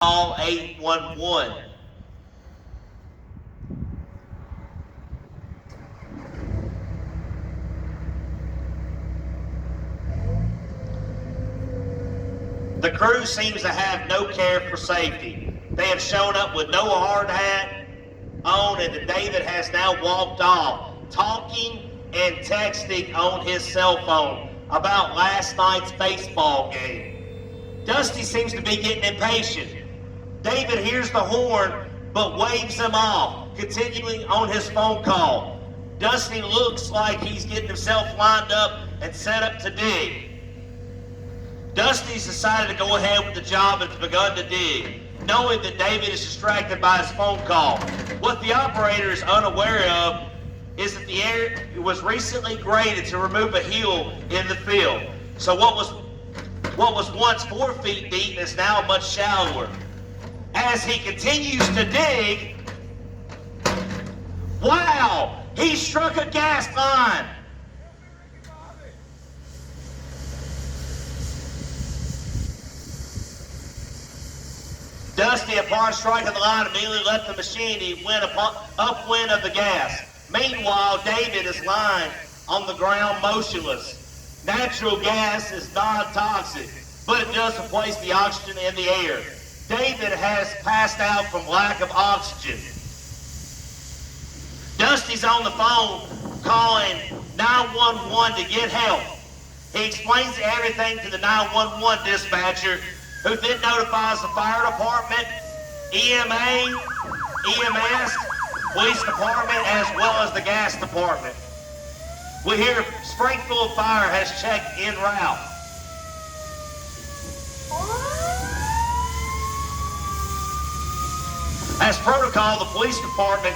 Call 811. The crew seems to have no care for safety. They have shown up with no hard hat on, and David has now walked off, talking and texting on his cell phone about last night's baseball game. Dusty seems to be getting impatient. David hears the horn, but waves him off, continuing on his phone call. Dusty looks like he's getting himself lined up and set up to dig. Dusty's decided to go ahead with the job and has begun to dig, knowing that David is distracted by his phone call. What the operator is unaware of is that the area was recently graded to remove a hill in the field. So what was once 4 feet deep is now much shallower. As he continues to dig, wow, he struck a gas line. Dusty, upon striking the line, immediately left the machine. He went upwind of the gas. Meanwhile, David is lying on the ground motionless. Natural gas is non-toxic, but it does replace the oxygen in the air. David has passed out from lack of oxygen. Dusty's on the phone calling 911 to get help. He explains everything to the 911 dispatcher, who then notifies the fire department, EMA, EMS, police department, as well as the gas department. We hear Springfield Fire has checked en route. As protocol, the police department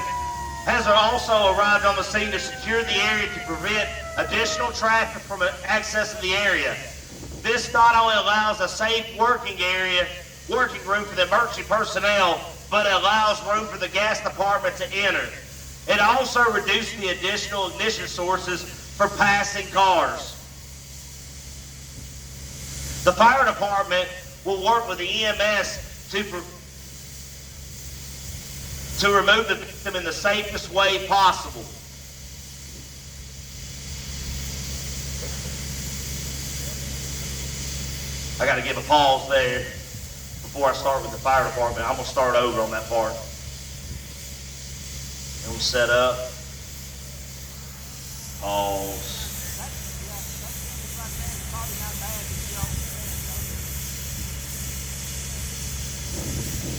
has also arrived on the scene to secure the area to prevent additional traffic from accessing the area. This not only allows a safe working room for the emergency personnel, but it allows room for the gas department to enter. It also reduces the additional ignition sources for passing cars. The fire department will work with the EMS to remove the victim in the safest way possible. I got to give a pause there before I start with the fire department. I'm going to start over on that part. And we'll set up. Pause.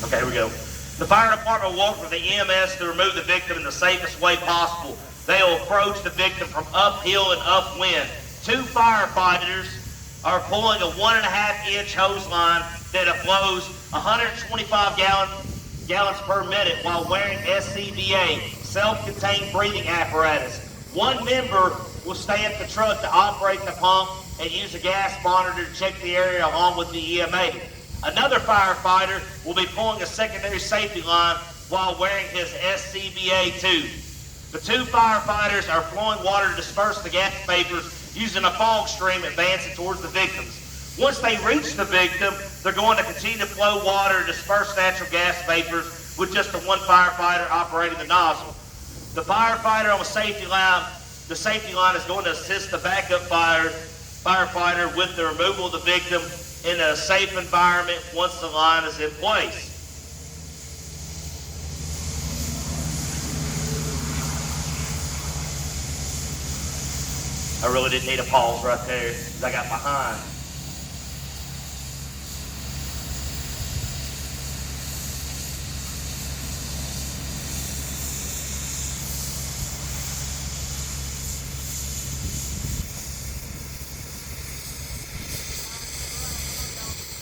Okay, here we go. The fire department will work with the EMS to remove the victim in the safest way possible. They will approach the victim from uphill and upwind. 2 firefighters are pulling a 1.5-inch hose line that flows 125 gallons per minute while wearing SCBA, self-contained breathing apparatus. One member will stay at the truck to operate the pump and use a gas monitor to check the area along with the EMA. Another firefighter will be pulling a secondary safety line while wearing his SCBA tube. The 2 firefighters are flowing water to disperse the gas vapors using a fog stream advancing towards the victims. Once they reach the victim, they're going to continue to flow water and disperse natural gas vapors with just the 1 firefighter operating the nozzle. The firefighter on the safety line is going to assist the backup firefighter with the removal of the victim in a safe environment once the line is in place. I really didn't need a pause right there because I got behind.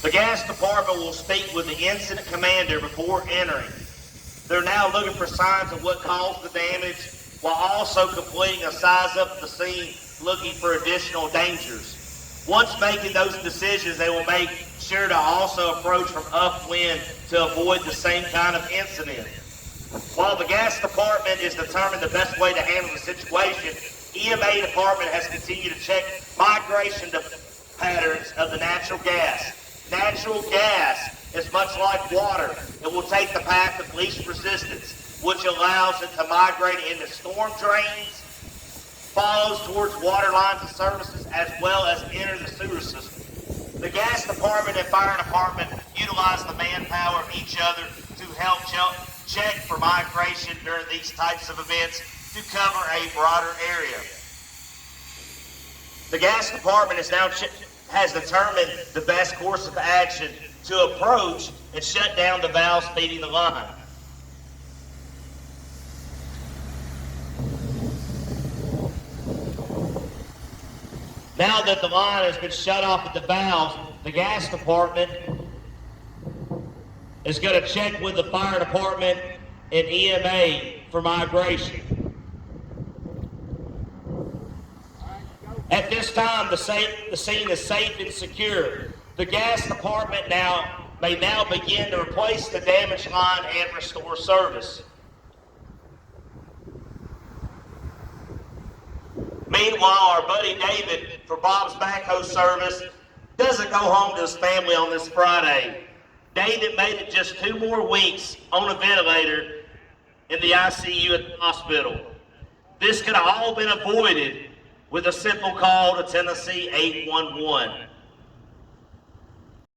The gas department will speak with the incident commander before entering. They're now looking for signs of what caused the damage while also completing a size up of the scene, looking for additional dangers. Once making those decisions, they will make sure to also approach from upwind to avoid the same kind of incident. While the gas department is determining the best way to handle the situation, EMA department has continued to check migration patterns of the natural gas. Natural gas is much like water. It will take the path of least resistance, which allows it to migrate into storm drains, follows towards water lines and services, as well as enter the sewer system. The gas department and fire department utilize the manpower of each other to help check for migration during these types of events to cover a broader area. The gas department has determined the best course of action to approach and shut down the valves feeding the line. Now that the line has been shut off at the valves, the gas department is going to check with the fire department and EMA for migration. At this time, the scene is safe and secure. The gas department may now begin to replace the damaged line and restore service. Meanwhile, our buddy David for Bob's Backhoe Service doesn't go home to his family on this Friday. David made it just 2 more weeks on a ventilator in the ICU at the hospital. This could have all been avoided with a simple call to Tennessee 811.